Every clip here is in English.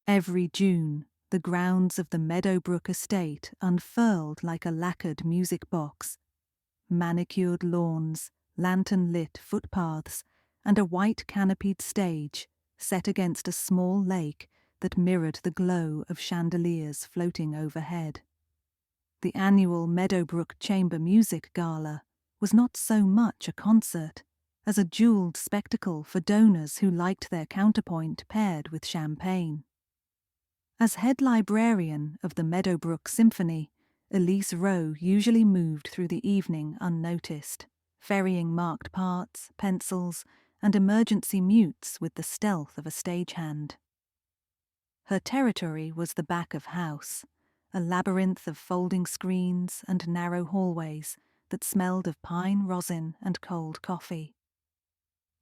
Every June, the grounds of the Meadowbrook estate unfurled like a lacquered music box. Manicured lawns, lantern-lit footpaths, and a white canopied stage set against a small lake that mirrored the glow of chandeliers floating overhead. The annual Meadowbrook Chamber Music Gala was not so much a concert as a jewelled spectacle for donors who liked their counterpoint paired with champagne. As head librarian of the Meadowbrook Symphony, Elise Rowe usually moved through the evening unnoticed, ferrying marked parts, pencils, and emergency mutes with the stealth of a stagehand. Her territory was the back of house, a labyrinth of folding screens and narrow hallways that smelled of pine rosin and cold coffee.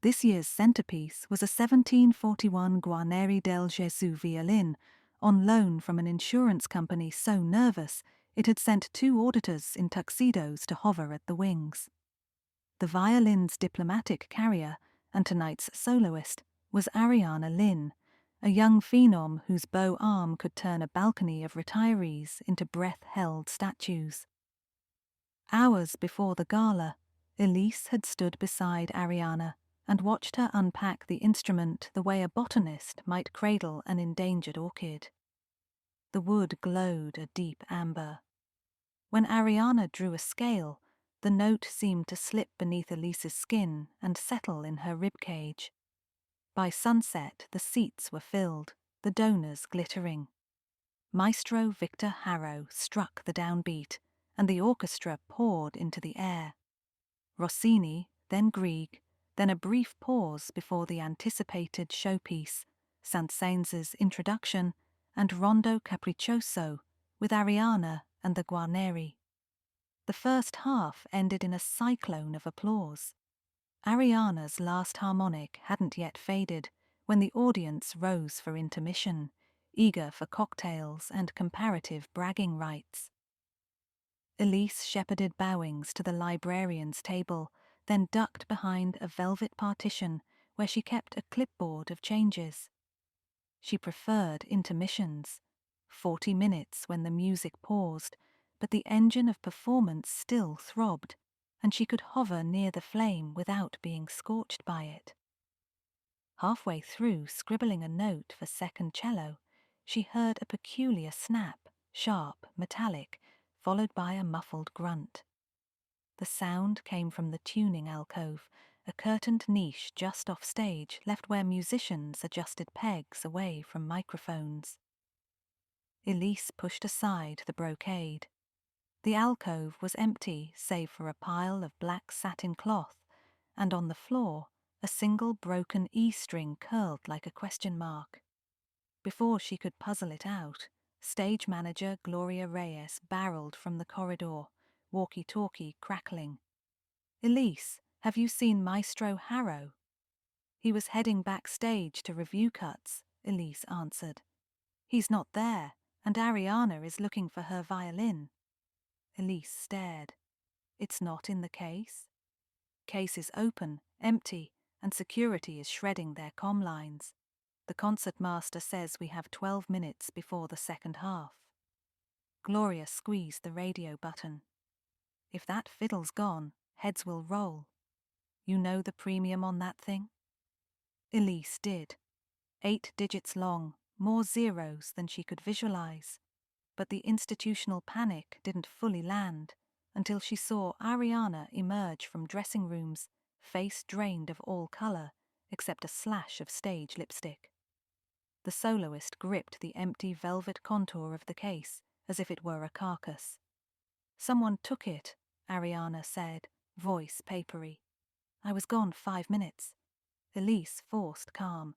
This year's centerpiece was a 1741 Guarneri del Gesù violin, on loan from an insurance company so nervous it had sent 2 auditors in tuxedos to hover at the wings. The violin's diplomatic carrier and tonight's soloist was Ariana Lynn, a young phenom whose bow arm could turn a balcony of retirees into breath-held statues. Hours before the gala, Elise had stood beside Ariana and watched her unpack the instrument the way a botanist might cradle an endangered orchid. The wood glowed a deep amber. When Ariana drew a scale, the note seemed to slip beneath Elise's skin and settle in her ribcage. By sunset, the seats were filled, the donors glittering. Maestro Victor Harrow struck the downbeat, and the orchestra poured into the air. Rossini, then Grieg, then a brief pause before the anticipated showpiece, Saint-Saëns's Introduction, and Rondo Capriccioso, with Ariana and the Guarneri. The first half ended in a cyclone of applause. Ariana's last harmonic hadn't yet faded when the audience rose for intermission, eager for cocktails and comparative bragging rights. Elise shepherded bowings to the librarian's table, then ducked behind a velvet partition where she kept a clipboard of changes. She preferred intermissions, 40 minutes when the music paused, but the engine of performance still throbbed, and she could hover near the flame without being scorched by it. Halfway through scribbling a note for second cello, she heard a peculiar snap, sharp, metallic, followed by a muffled grunt. The sound came from the tuning alcove, a curtained niche just off stage left where musicians adjusted pegs away from microphones. Elise pushed aside the brocade. The alcove was empty save for a pile of black satin cloth, and on the floor a single broken E-string curled like a question mark. Before she could puzzle it out, stage manager Gloria Reyes barreled from the corridor, walkie-talkie crackling. "Elise, have you seen Maestro Harrow?" "He was heading backstage to review cuts," Elise answered. "He's not there, and Ariana is looking for her violin." Elise stared. "It's not in the case?" "Case is open, empty, and security is shredding their comm lines. The concertmaster says we have 12 minutes before the second half." Gloria squeezed the radio button. "If that fiddle's gone, heads will roll. You know the premium on that thing?" Elise did. 8 digits long, more zeros than she could visualize. But the institutional panic didn't fully land until she saw Ariana emerge from dressing rooms, face drained of all color except a slash of stage lipstick. The soloist gripped the empty velvet contour of the case as if it were a carcass. "Someone took it," Ariana said, voice papery. "I was gone 5 minutes." Elise forced calm.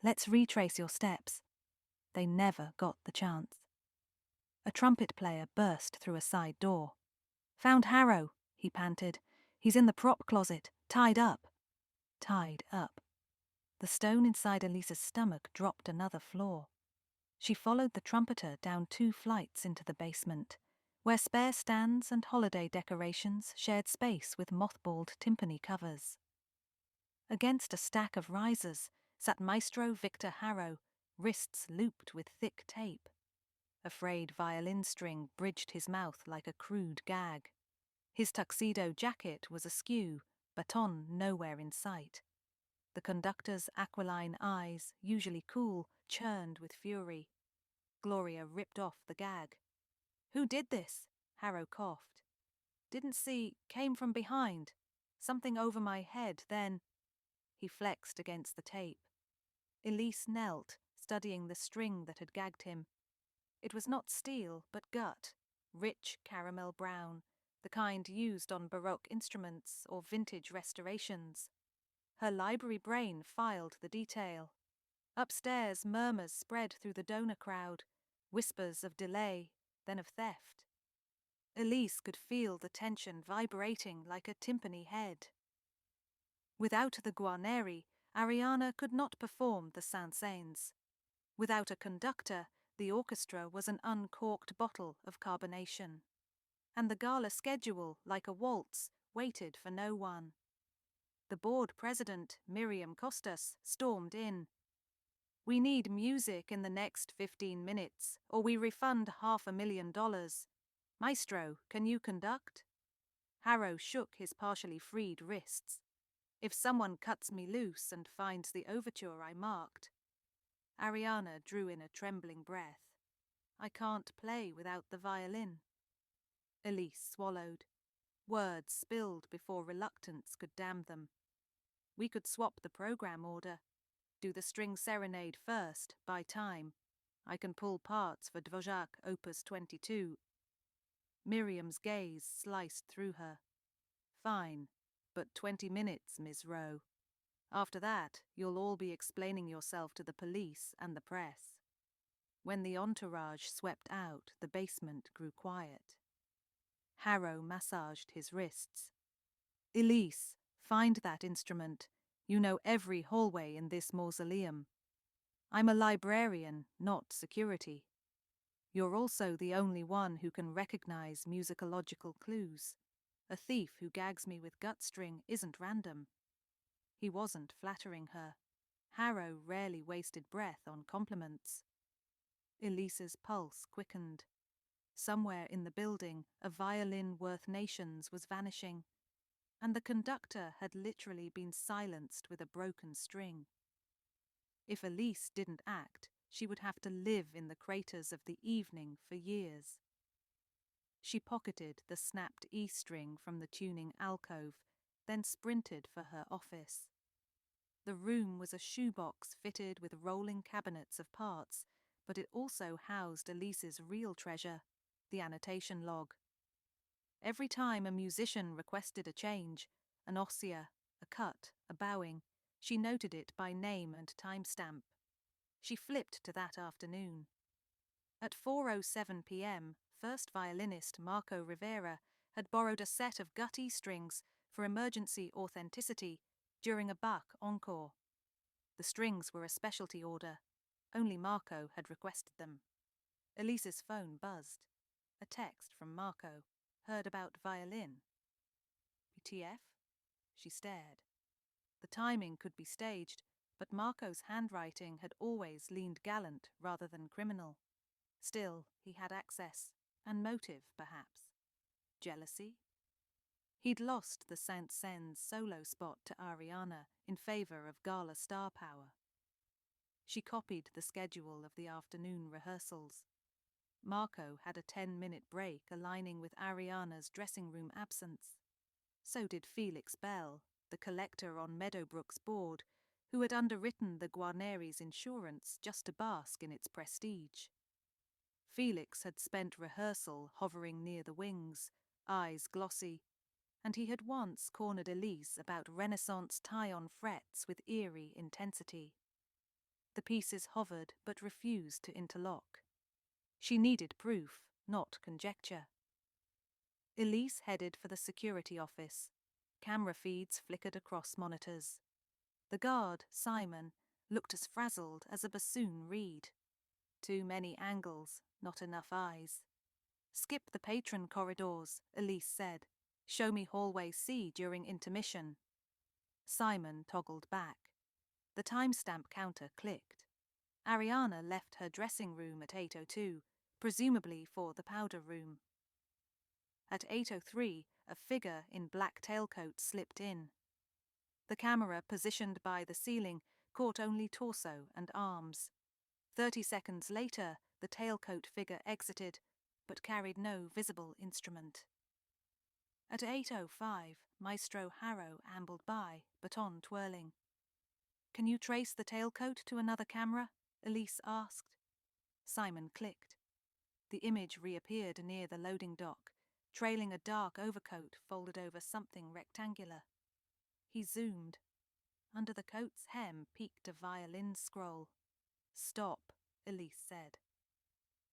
"Let's retrace your steps." They never got the chance. A trumpet player burst through a side door. "Found Harrow," he panted. "He's in the prop closet, tied up." Tied up. The stone inside Elise's stomach dropped another floor. She followed the trumpeter down 2 flights into the basement, where spare stands and holiday decorations shared space with mothballed timpani covers. Against a stack of risers sat Maestro Victor Harrow, wrists looped with thick tape. A frayed violin string bridged his mouth like a crude gag. His tuxedo jacket was askew, baton nowhere in sight. The conductor's aquiline eyes, usually cool, churned with fury. Gloria ripped off the gag. "Who did this?" Harrow coughed. "Didn't see, came from behind. Something over my head, then—" He flexed against the tape. Elise knelt, studying the string that had gagged him. It was not steel, but gut, rich caramel brown, the kind used on Baroque instruments or vintage restorations. Her library brain filed the detail. Upstairs, murmurs spread through the donor crowd, whispers of delay, then of theft. Elise could feel the tension vibrating like a timpani head. Without the Guarneri, Ariana could not perform the Saint-Saëns. Without a conductor, the orchestra was an uncorked bottle of carbonation. And the gala schedule, like a waltz, waited for no one. The board president, Miriam Costas, stormed in. "We need music in the next 15 minutes, or we refund $500,000. Maestro, can you conduct?" Harrow shook his partially freed wrists. "If someone cuts me loose and finds the overture I marked." Ariana drew in a trembling breath. "I can't play without the violin." Elise swallowed. Words spilled before reluctance could dam them. "We could swap the program order. Do the string serenade first, by time. I can pull parts for Dvořák Opus 22. Miriam's gaze sliced through her. "Fine, but 20 minutes, Ms. Rowe. After that, you'll all be explaining yourself to the police and the press." When the entourage swept out, the basement grew quiet. Harrow massaged his wrists. "Elise, find that instrument. You know every hallway in this mausoleum. I'm a librarian, not security. You're also the only one who can recognize musicological clues. A thief who gags me with gut string isn't random." He wasn't flattering her. Harrow rarely wasted breath on compliments. Elise's pulse quickened. Somewhere in the building, a violin worth nations was vanishing, and the conductor had literally been silenced with a broken string. If Elise didn't act, she would have to live in the craters of the evening for years. She pocketed the snapped E string from the tuning alcove, then sprinted for her office. The room was a shoebox fitted with rolling cabinets of parts, but it also housed Elise's real treasure, the annotation log. Every time a musician requested a change, an ossia, a cut, a bowing, she noted it by name and timestamp. She flipped to that afternoon. At 4:07 p.m., first violinist Marco Rivera had borrowed a set of gut E strings for emergency authenticity during a Bach encore. The strings were a specialty order. Only Marco had requested them. Elise's phone buzzed. A text from Marco. "Heard about violin." "TF?" She stared. The timing could be staged, but Marco's handwriting had always leaned gallant rather than criminal. Still, he had access, and motive, perhaps. Jealousy? He'd lost the Saint-Saëns solo spot to Ariana in favor of Gala star power. She copied the schedule of the afternoon rehearsals. Marco had a 10-minute break aligning with Ariana's dressing room absence. So did Felix Bell, the collector on Meadowbrook's board, who had underwritten the Guarneri's insurance just to bask in its prestige. Felix had spent rehearsal hovering near the wings, eyes glossy, and he had once cornered Elise about Renaissance tie-on frets with eerie intensity. The pieces hovered but refused to interlock. She needed proof, not conjecture. Elise headed for the security office. Camera feeds flickered across monitors. The guard, Simon, looked as frazzled as a bassoon reed. Too many angles, not enough eyes. "Skip the patron corridors," Elise said. "Show me hallway C during intermission." Simon toggled back. The timestamp counter clicked. Ariana left her dressing room at 8:02, presumably for the powder room. At 8:03, a figure in black tailcoat slipped in. The camera, positioned by the ceiling, caught only torso and arms. 30 seconds later, the tailcoat figure exited, but carried no visible instrument. At 8:05, Maestro Harrow ambled by, baton twirling. "Can you trace the tailcoat to another camera?" Elise asked. Simon clicked. The image reappeared near the loading dock, trailing a dark overcoat folded over something rectangular. He zoomed. Under the coat's hem peeked a violin scroll. "Stop," Elise said.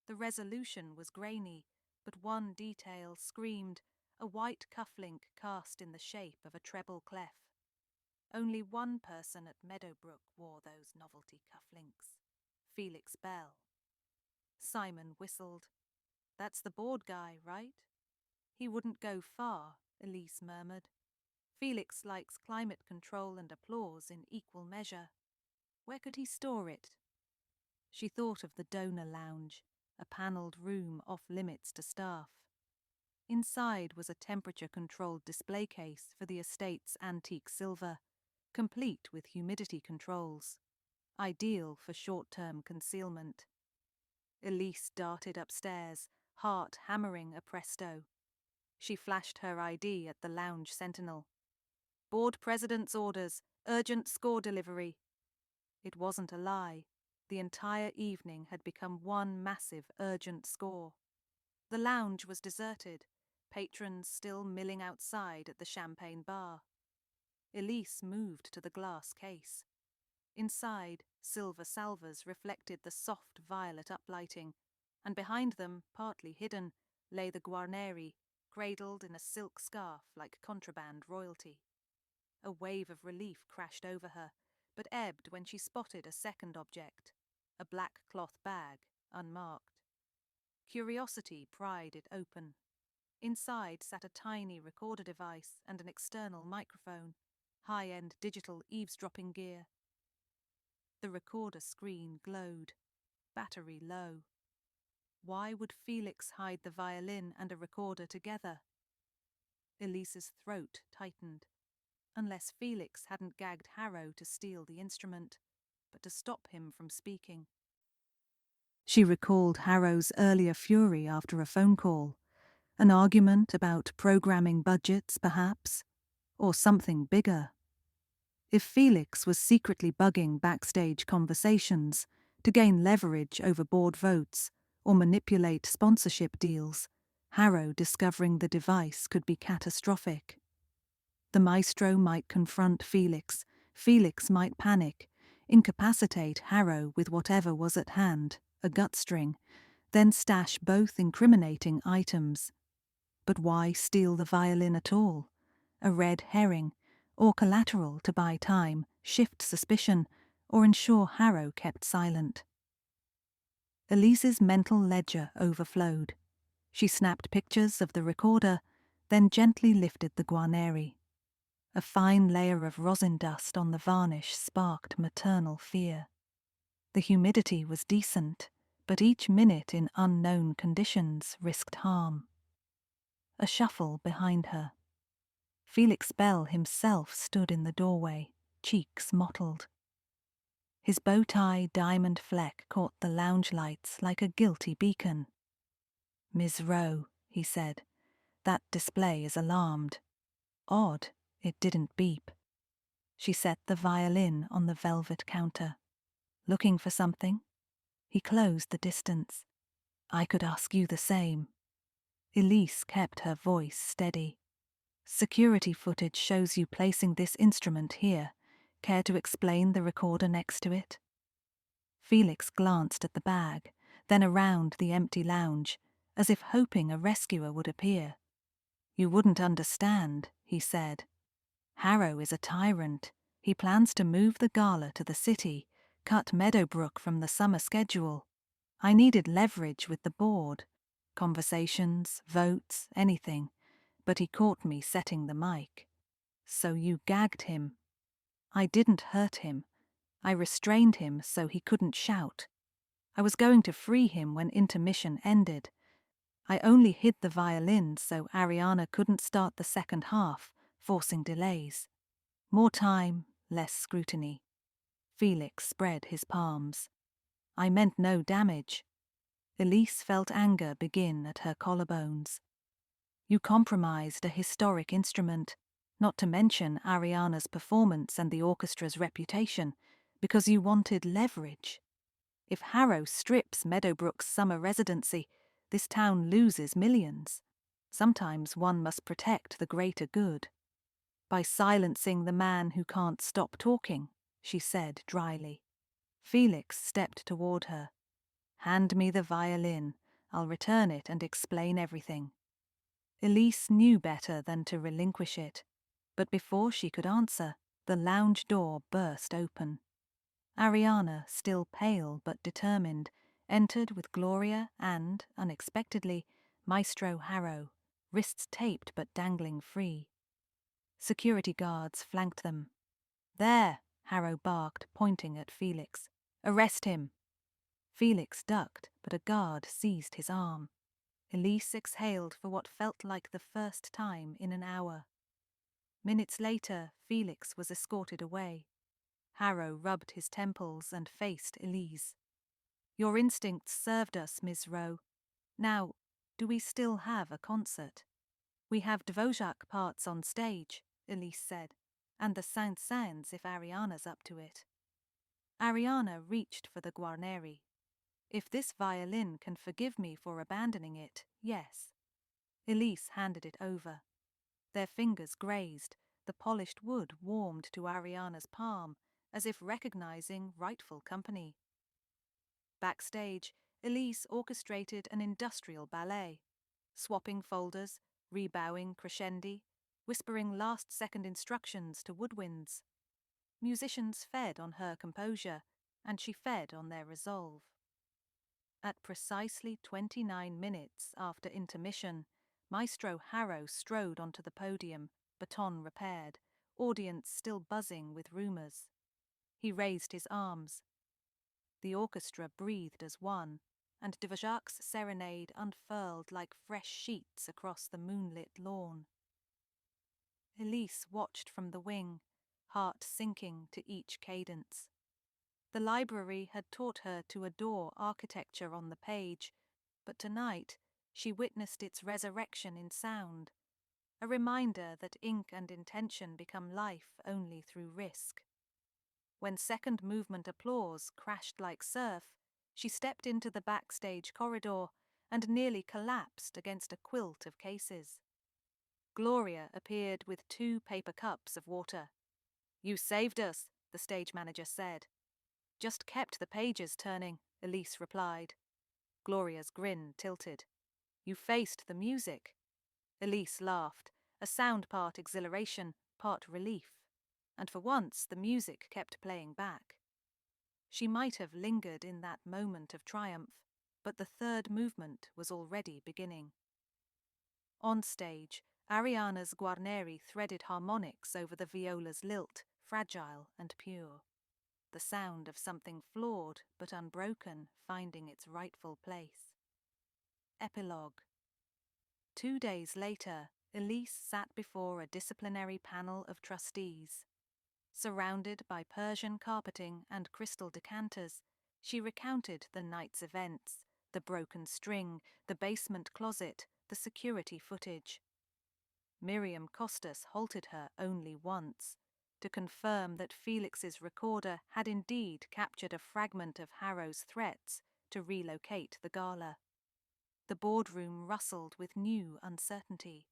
The resolution was grainy, but one detail screamed, a white cufflink cast in the shape of a treble clef. Only one person at Meadowbrook wore those novelty cufflinks: Felix Bell. Simon whistled. "That's the board guy, right?" "He wouldn't go far," Elise murmured. "Felix likes climate control and applause in equal measure. Where could he store it?" She thought of the donor lounge, a panelled room off limits to staff. Inside was a temperature-controlled display case for the estate's antique silver, complete with humidity controls, ideal for short-term concealment. Elise darted upstairs, heart hammering a presto. She flashed her ID at the lounge sentinel. "Board president's orders, urgent score delivery." It wasn't a lie. The entire evening had become one massive urgent score. The lounge was deserted, patrons still milling outside at the champagne bar. Elise moved to the glass case. Inside, silver salvers reflected the soft violet uplighting, and behind them, partly hidden, lay the Guarneri, cradled in a silk scarf like contraband royalty. A wave of relief crashed over her, but ebbed when she spotted a second object, a black cloth bag, unmarked. Curiosity pried it open. Inside sat a tiny recorder device and an external microphone, high-end digital eavesdropping gear. The recorder screen glowed, battery low. Why would Felix hide the violin and a recorder together? Elise's throat tightened. Unless Felix hadn't gagged Harrow to steal the instrument, but to stop him from speaking. She recalled Harrow's earlier fury after a phone call, an argument about programming budgets, perhaps, or something bigger. If Felix was secretly bugging backstage conversations to gain leverage over board votes or manipulate sponsorship deals, Harrow discovering the device could be catastrophic. The maestro might confront Felix, Felix might panic, incapacitate Harrow with whatever was at hand, a gut string, then stash both incriminating items. But why steal the violin at all? A red herring, or collateral to buy time, shift suspicion, or ensure Harrow kept silent. Elise's mental ledger overflowed. She snapped pictures of the recorder, then gently lifted the Guarneri. A fine layer of rosin dust on the varnish sparked maternal fear. The humidity was decent, but each minute in unknown conditions risked harm. A shuffle behind her. Felix Bell himself stood in the doorway, cheeks mottled. His bow-tie diamond fleck caught the lounge lights like a guilty beacon. "Ms. Rowe," he said, "that display is alarmed." Odd, it didn't beep. She set the violin on the velvet counter. "Looking for something?" He closed the distance. "I could ask you the same." Elise kept her voice steady. "Security footage shows you placing this instrument here. Care to explain the recorder next to it?" Felix glanced at the bag, then around the empty lounge, as if hoping a rescuer would appear. "You wouldn't understand," he said. "Harrow is a tyrant. He plans to move the gala to the city, cut Meadowbrook from the summer schedule. I needed leverage with the board. Conversations, votes, anything. But he caught me setting the mic. So you gagged him." "I didn't hurt him. I restrained him so he couldn't shout. I was going to free him when intermission ended. I only hid the violin so Ariana couldn't start the second half, forcing delays. More time, less scrutiny. Felix spread his palms. I meant no damage. Elise felt anger begin at her collarbones. You compromised a historic instrument, not to mention Ariana's performance and the orchestra's reputation, because you wanted leverage. If Harrow strips Meadowbrook's summer residency, this town loses millions. Sometimes one must protect the greater good. By silencing the man who can't stop talking, she said dryly. Felix stepped toward her. Hand me the violin. I'll return it and explain everything. Elise knew better than to relinquish it, but before she could answer, the lounge door burst open. Ariana, still pale but determined, entered with Gloria and, unexpectedly, Maestro Harrow, wrists taped but dangling free. Security guards flanked them. There, Harrow barked, pointing at Felix. Arrest him. Felix ducked, but a guard seized his arm. Elise exhaled for what felt like the first time in an hour. Minutes later, Felix was escorted away. Harrow rubbed his temples and faced Elise. Your instincts served us, Ms. Rowe. Now, do we still have a concert? We have Dvořák parts on stage, Elise said, and the Saint-Saëns if Ariana's up to it. Ariana reached for the Guarneri. If this violin can forgive me for abandoning it, yes. Elise handed it over. Their fingers grazed, the polished wood warmed to Ariana's palm, as if recognizing rightful company. Backstage, Elise orchestrated an industrial ballet, swapping folders, rebowing crescendi, whispering last-second instructions to woodwinds. Musicians fed on her composure, and she fed on their resolve. At precisely 29 minutes after intermission, Maestro Harrow strode onto the podium, baton repaired, audience still buzzing with rumours. He raised his arms. The orchestra breathed as one, and Dvořák's serenade unfurled like fresh sheets across the moonlit lawn. Elise watched from the wing, heart sinking to each cadence. The library had taught her to adore architecture on the page, but tonight she witnessed its resurrection in sound, a reminder that ink and intention become life only through risk. When second movement applause crashed like surf, she stepped into the backstage corridor and nearly collapsed against a quilt of cases. Gloria appeared with 2 paper cups of water. You saved us, the stage manager said. Just kept the pages turning, Elise replied. Gloria's grin tilted. You faced the music. Elise laughed, a sound part exhilaration, part relief. And for once the music kept playing back. She might have lingered in that moment of triumph, but the third movement was already beginning. On stage, Ariana's Guarneri threaded harmonics over the viola's lilt, fragile and pure. The sound of something flawed but unbroken finding its rightful place. Epilogue. 2 days later, Elise sat before a disciplinary panel of trustees. Surrounded by Persian carpeting and crystal decanters, she recounted the night's events, the broken string, the basement closet, the security footage. Miriam Costas halted her only once, to confirm that Felix's recorder had indeed captured a fragment of Harrow's threats to relocate the gala. The boardroom rustled with new uncertainty.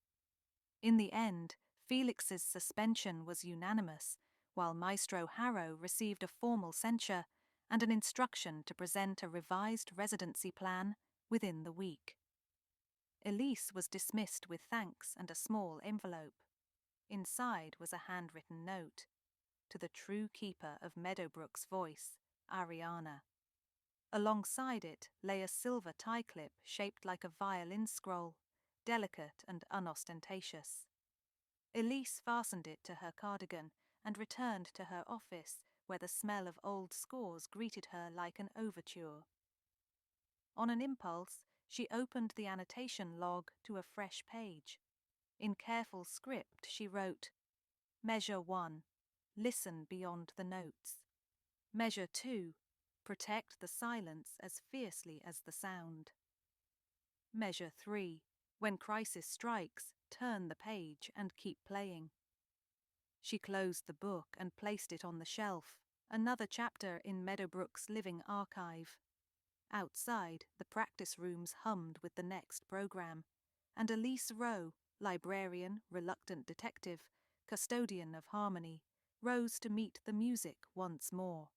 In the end, Felix's suspension was unanimous, while Maestro Harrow received a formal censure and an instruction to present a revised residency plan within the week. Elise was dismissed with thanks and a small envelope. Inside was a handwritten note. To the true keeper of Meadowbrook's voice, Ariana. Alongside it lay a silver tie clip shaped like a violin scroll, delicate and unostentatious. Elise fastened it to her cardigan and returned to her office, where the smell of old scores greeted her like an overture. On an impulse, she opened the annotation log to a fresh page. In careful script, she wrote, Measure 1. Listen beyond the notes. Measure 2. Protect the silence as fiercely as the sound. Measure 3. When crisis strikes, turn the page and keep playing. She closed the book and placed it on the shelf, another chapter in Meadowbrook's living archive. Outside, the practice rooms hummed with the next program, and Elise Rowe, librarian, reluctant detective, custodian of harmony, rose to meet the music once more.